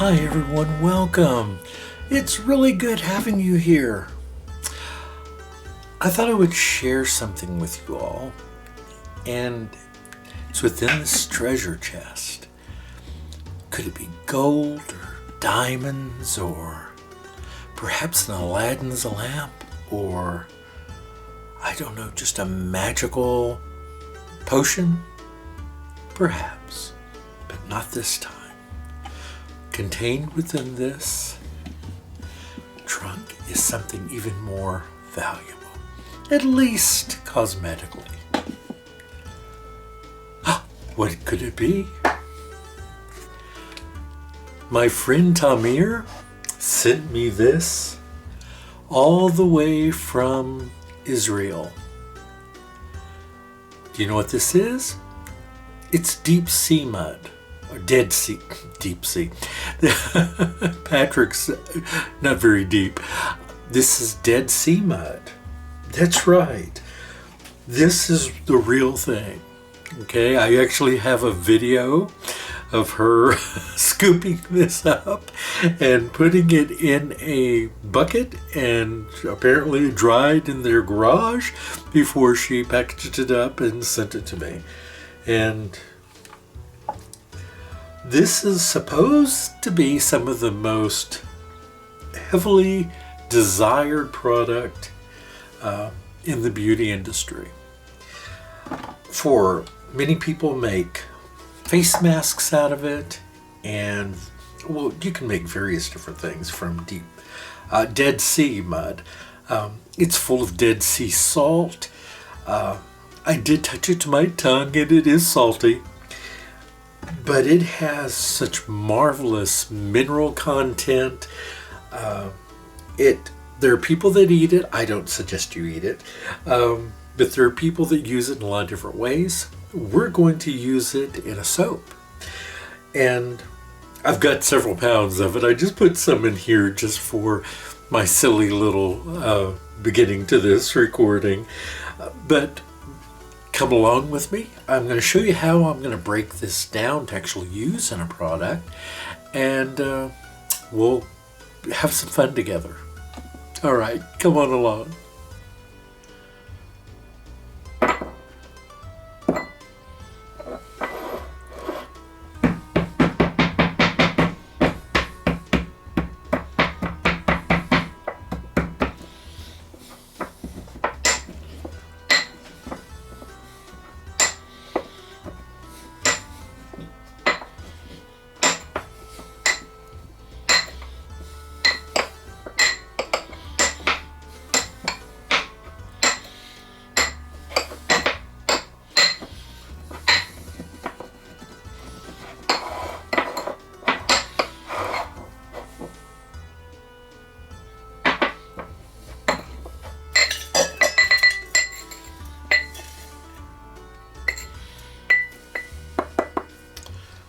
Hi everyone, welcome. It's really good having you here. I thought I would share something with you all, and it's within this treasure chest. Could it be gold or diamonds, or perhaps an Aladdin's lamp, or I don't know, just a magical potion? Perhaps, but not this time. Contained within this trunk is something even more valuable, at least cosmetically. What could it be? My friend Tamir sent me this all the way from Israel. Do you know what this is? It's deep sea mud. Or dead sea, deep sea. Patrick's not very deep. This is Dead Sea mud. That's right. This is the real thing. Okay, I actually have a video of her scooping this up and putting it in a bucket, and apparently dried in their garage before she packaged it up and sent it to me. And this is supposed to be some of the most heavily desired product in the beauty industry. For many people make face masks out of it, and well, you can make various different things from deep Dead Sea mud. It's full of Dead Sea salt. I did touch it to my tongue, and it is salty. But it has such marvelous mineral content. There are people that eat it. I don't suggest you eat it. But there are people that use it in a lot of different ways. We're going to use it in a soap. And I've got several pounds of it. I just put some in here just for my silly little beginning to this recording. But come along with me. I'm going to show you how I'm going to break this down to actually use in a product, and we'll have some fun together. All right, come on along.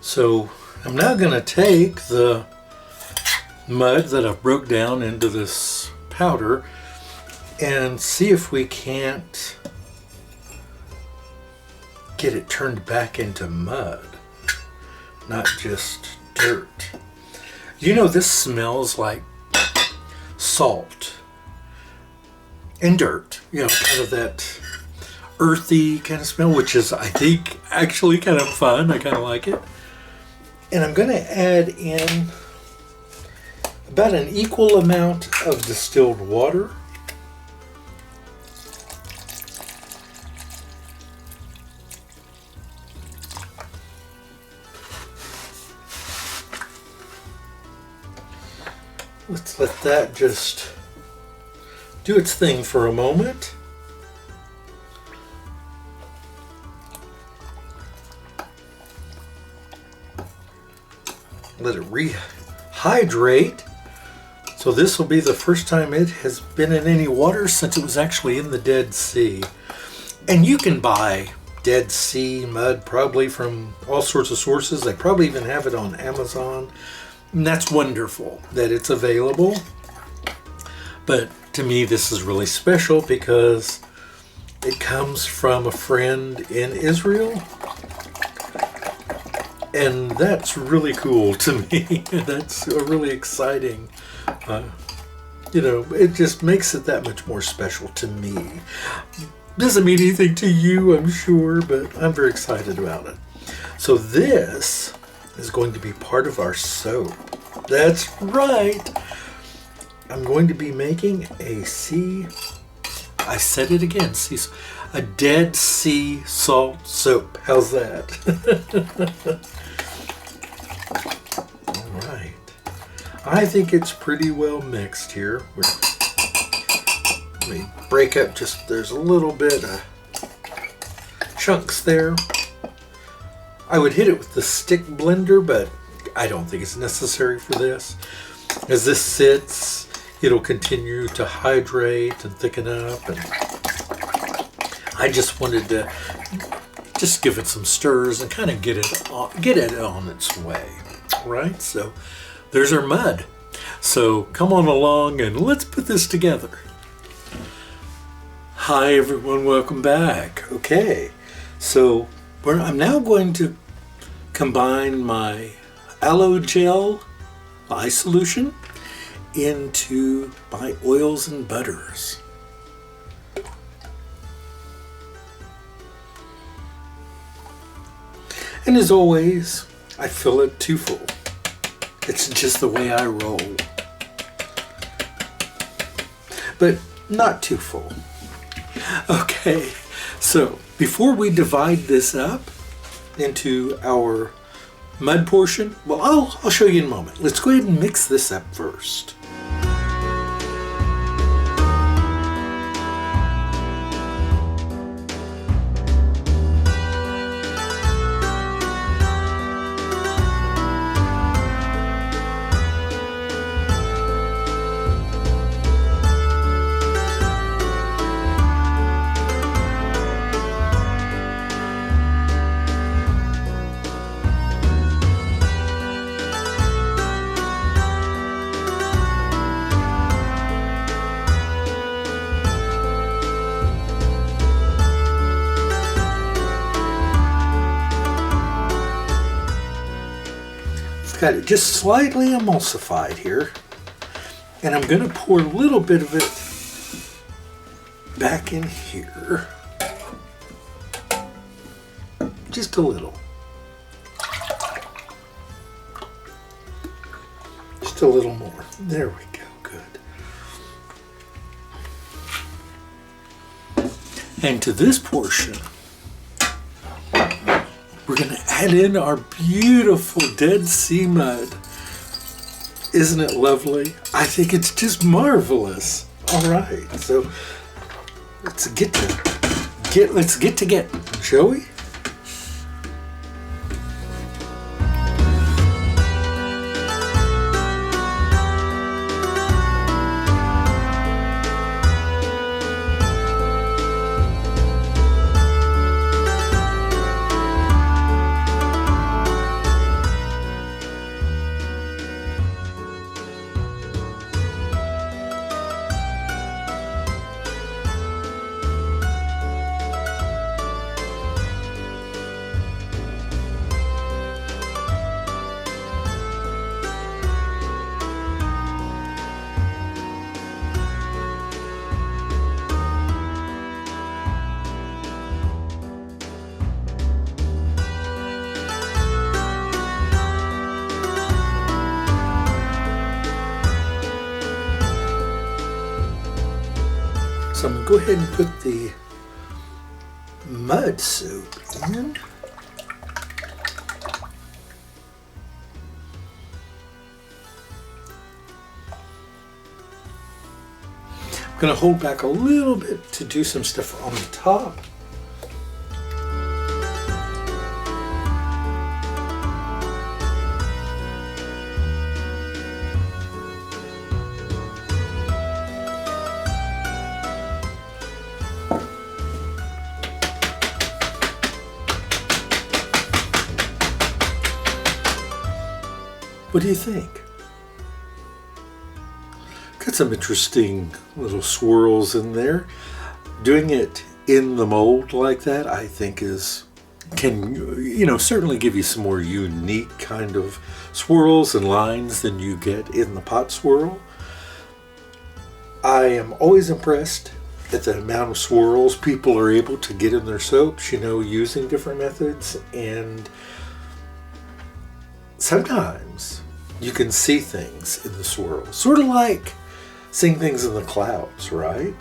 So I'm now going to take the mud that I've broke down into this powder and see if we can't get it turned back into mud, not just dirt. You know, this smells like salt and dirt, you know, kind of that earthy kind of smell, which is, I think, actually kind of fun. I kind of like it. And I'm going to add in about an equal amount of distilled water. Let's let that just do its thing for a moment. Let it rehydrate. So this will be the first time it has been in any water since it was actually in the Dead Sea. And you can buy Dead Sea mud probably from all sorts of sources. They probably even have it on Amazon. And that's wonderful that it's available. But to me, this is really special because it comes from a friend in Israel. And that's really cool to me. That's really exciting. It just makes it that much more special to me. Doesn't mean anything to you, I'm sure, but I'm very excited about it. So this is going to be part of our soap. That's right. I'm going to be making I said it again, a Dead Sea salt soap. How's that? All right. I think it's pretty well mixed here. Let me break up there's a little bit of chunks there. I would hit it with the stick blender, but I don't think it's necessary for this. As this sits, it'll continue to hydrate and thicken up, and I just wanted to just give it some stirs and kind of get it on its way. Right? So there's our mud. So come on along and let's put this together. Hi everyone, welcome back. Okay, so I'm now going to combine my aloe gel eye solution into my oils and butters. And as always, I fill it too full. It's just the way I roll. But not too full. Okay, so before we divide this up into our mud portion, well, I'll show you in a moment. Let's go ahead and mix this up first. Got it just slightly emulsified here, and I'm going to pour a little bit of it back in here, just a little, more. There we go. Good. And to this portion, we're going to add in our beautiful Dead Sea mud. Isn't it lovely? I think it's just marvelous. All right, so let's get to get, shall we? So I'm going to go ahead and put the mud soap in. I'm going to hold back a little bit to do some stuff on the top. What do you think? Got some interesting little swirls in there. Doing it in the mold like that, I think is can, certainly give you some more unique kind of swirls and lines than you get in the pot swirl. I am always impressed at the amount of swirls people are able to get in their soaps, using different methods. And sometimes you can see things in the swirls, sort of like seeing things in the clouds, right?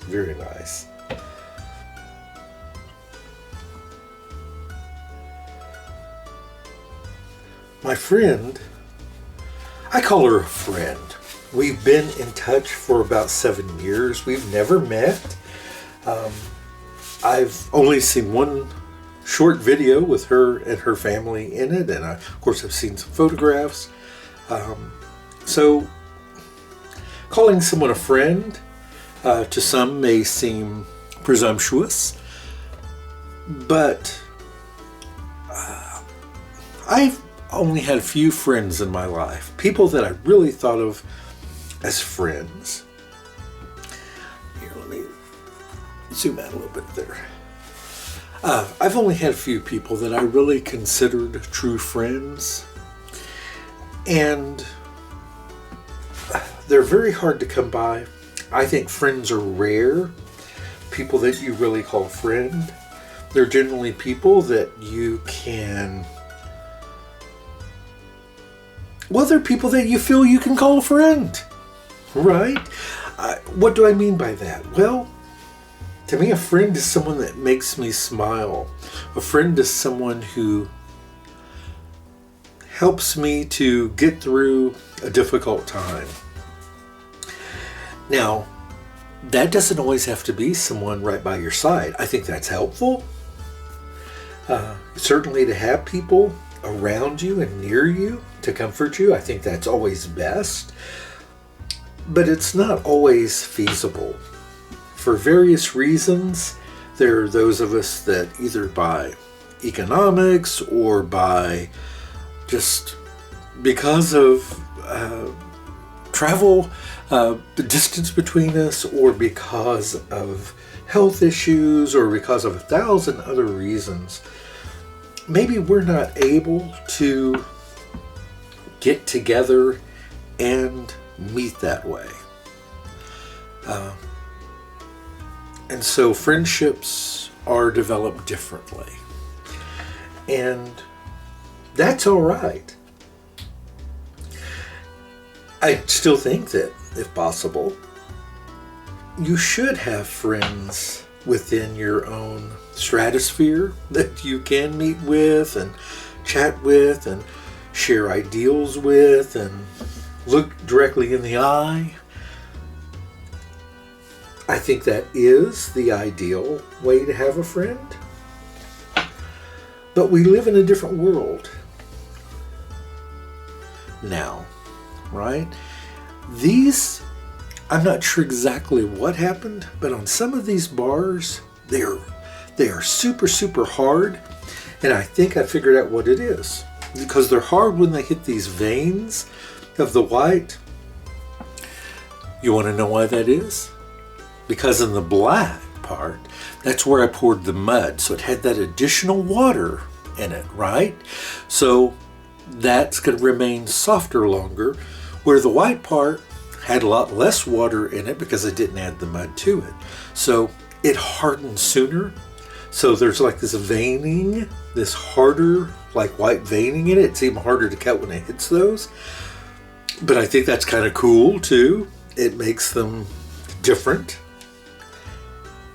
Very nice. My friend, I call her a friend. We've been in touch for about 7 years. We've never met. I've only seen one short video with her and her family in it, and of course I've seen some photographs. So calling someone a friend to some may seem presumptuous, but I've only had a few friends in my life, people that I really thought of as friends. Here, let me zoom out a little bit there. I've only had a few people that I really considered true friends, and they're very hard to come by. I think friends are rare. People that you really call a friend, they're generally people that you can, they're people that you feel you can call a friend, right? What do I mean by that? Well, to me, a friend is someone that makes me smile. A friend is someone who helps me to get through a difficult time. Now, that doesn't always have to be someone right by your side. I think that's helpful. Certainly to have people around you and near you to comfort you, I think that's always best. But it's not always feasible. For various reasons, there are those of us that either by economics or by just because of travel, the distance between us, or because of health issues, or because of 1,000 other reasons, maybe we're not able to get together and meet that way. And so friendships are developed differently. And that's all right. I still think that, if possible, you should have friends within your own stratosphere that you can meet with and chat with and share ideals with and look directly in the eye. I think that is the ideal way to have a friend. But we live in a different world now, right? I'm not sure exactly what happened, but on some of these bars, they are super, super hard. And I think I figured out what it is. Because they're hard when they hit these veins of the white. You want to know why that is? Because in the black part, that's where I poured the mud. So it had that additional water in it, right? So that's going to remain softer longer, where the white part had a lot less water in it because I didn't add the mud to it. So it hardened sooner. So there's like this veining, this harder, like white veining in it. It's even harder to cut when it hits those. But I think that's kind of cool too. It makes them different.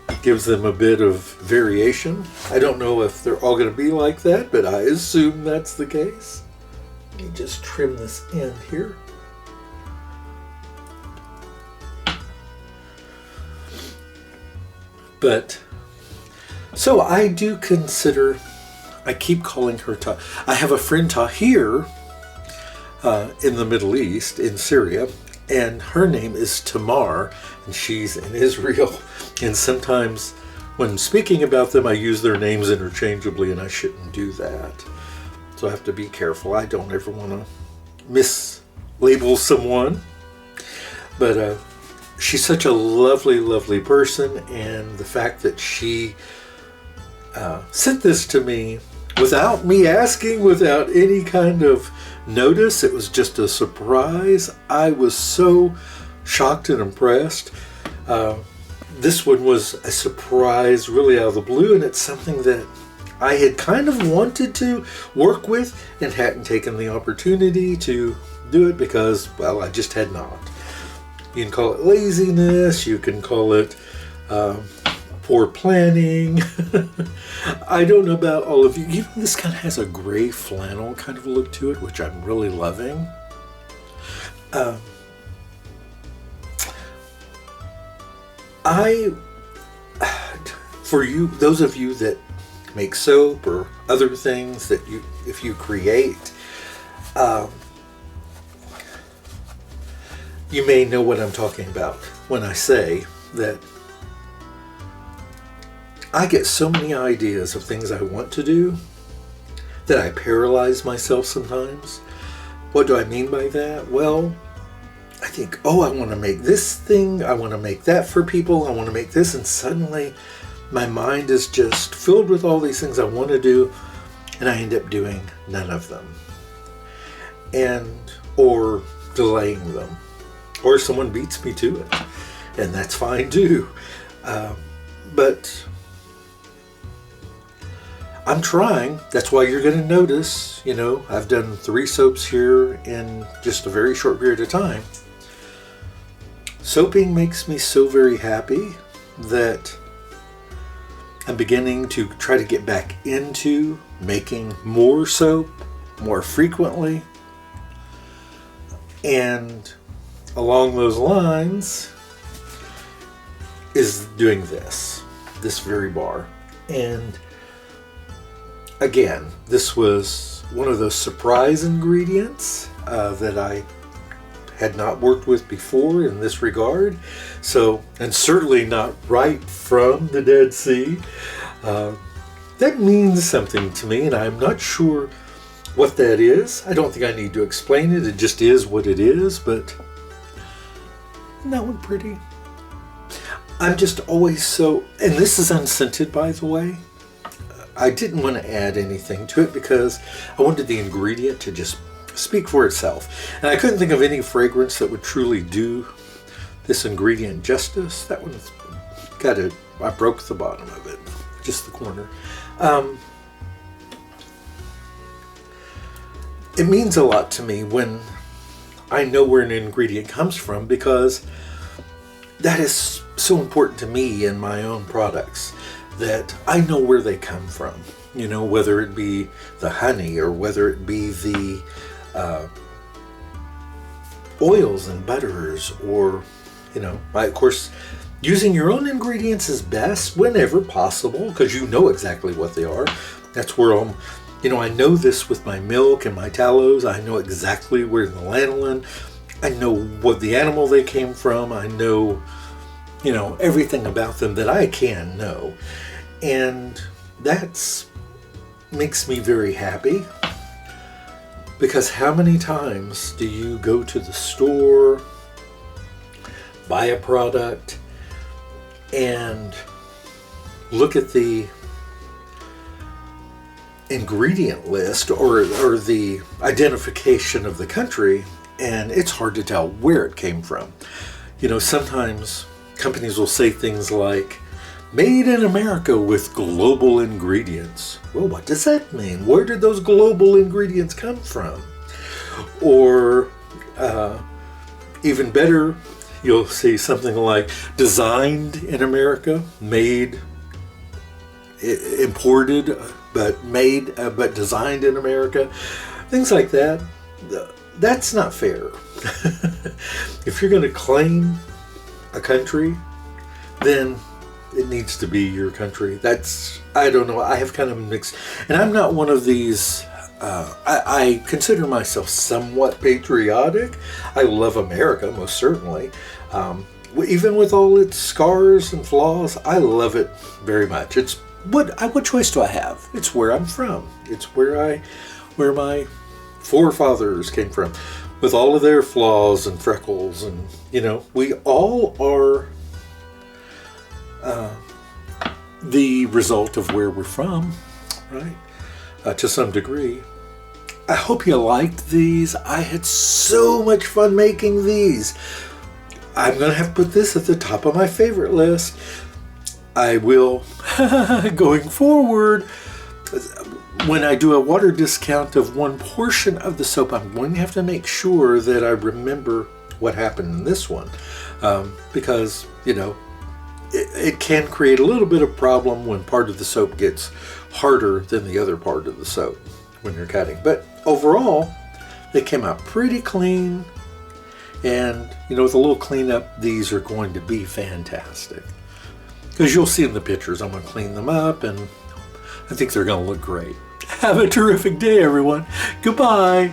It gives them a bit of variation. I don't know if they're all going to be like that, but I assume that's the case. Let me just trim this end here. But, so I do consider, I keep calling her I have a friend Tahir in the Middle East, in Syria, and her name is Tamar, and she's in Israel. And sometimes when speaking about them, I use their names interchangeably, and I shouldn't do that. so I have to be careful. I don't ever want to mislabel someone. But she's such a lovely, lovely person, and the fact that she sent this to me without me asking, without any kind of notice, it was just a surprise. I was so shocked and impressed. This one was a surprise, really out of the blue, and it's something that I had kind of wanted to work with and hadn't taken the opportunity to do it because, well, I just had not. You can call it laziness, you can call it poor planning. I don't know about all of you. Even this kind of has a gray flannel kind of look to it, which I'm really loving. For you, those of you that make soap or other things that if you create, you may know what I'm talking about when I say that I get so many ideas of things I want to do that I paralyze myself sometimes. What do I mean by that? Well, I think, oh, I want to make this thing, I want to make that for people, I want to make this, and suddenly my mind is just filled with all these things I want to do, and I end up doing none of them. Or delaying them. Or someone beats me to it, and that's fine too. But I'm trying. That's why you're going to notice, I've done 3 soaps here in just a very short period of time. Soaping makes me so very happy that I'm beginning to try to get back into making more soap more frequently. And along those lines is doing this very bar. And again, this was one of those surprise ingredients that I had not worked with before in this regard. So, and certainly not right from the Dead Sea. That means something to me, and I'm not sure what that is. I don't think I need to explain it. It just is what it is, but isn't that one pretty? I'm just always so, and this is unscented, by the way. I didn't want to add anything to it because I wanted the ingredient to just speak for itself. And I couldn't think of any fragrance that would truly do this ingredient justice. That one's got it. I broke the bottom of it, just the corner. It means a lot to me when I know where an ingredient comes from, because that is so important to me in my own products, that I know where they come from. Whether it be the honey or whether it be the oils and butters, or, of course, using your own ingredients is best whenever possible, because you know exactly what they are. That's where I know this with my milk and my tallows. I know exactly where the lanolin. I know what the animal they came from. I know, everything about them that I can know. And that makes me very happy, because how many times do you go to the store, buy a product, and look at the ingredient list or the identification of the country, and it's hard to tell where it came from. Sometimes companies will say things like, made in America with global ingredients. Well, what does that mean? Where did those global ingredients come from? Or even better, you'll see something like designed in America, made, imported, but designed in America. Things like that. That's not fair. If you're going to claim a country, then it needs to be your country. I don't know, I have kind of mixed, and I'm not one of these, I consider myself somewhat patriotic. I love America, most certainly. Even with all its scars and flaws, I love it very much. It's what choice do I have? It's where I'm from. It's where I where my forefathers came from, with all of their flaws and freckles. And, you know, we all are the result of where we're from, right? To some degree. I hope you liked these. I had so much fun making these. I'm going to have to put this at the top of my favorite list. I will, going forward, when I do a water discount of one portion of the soap, I'm going to have to make sure that I remember what happened in this one. Because, you know, it can create a little bit of problem when part of the soap gets harder than the other part of the soap when you're cutting. But overall, they came out pretty clean. And, you know, with a little cleanup, these are going to be fantastic. Because you'll see in the pictures, I'm going to clean them up, and I think they're going to look great. Have a terrific day, everyone. Goodbye.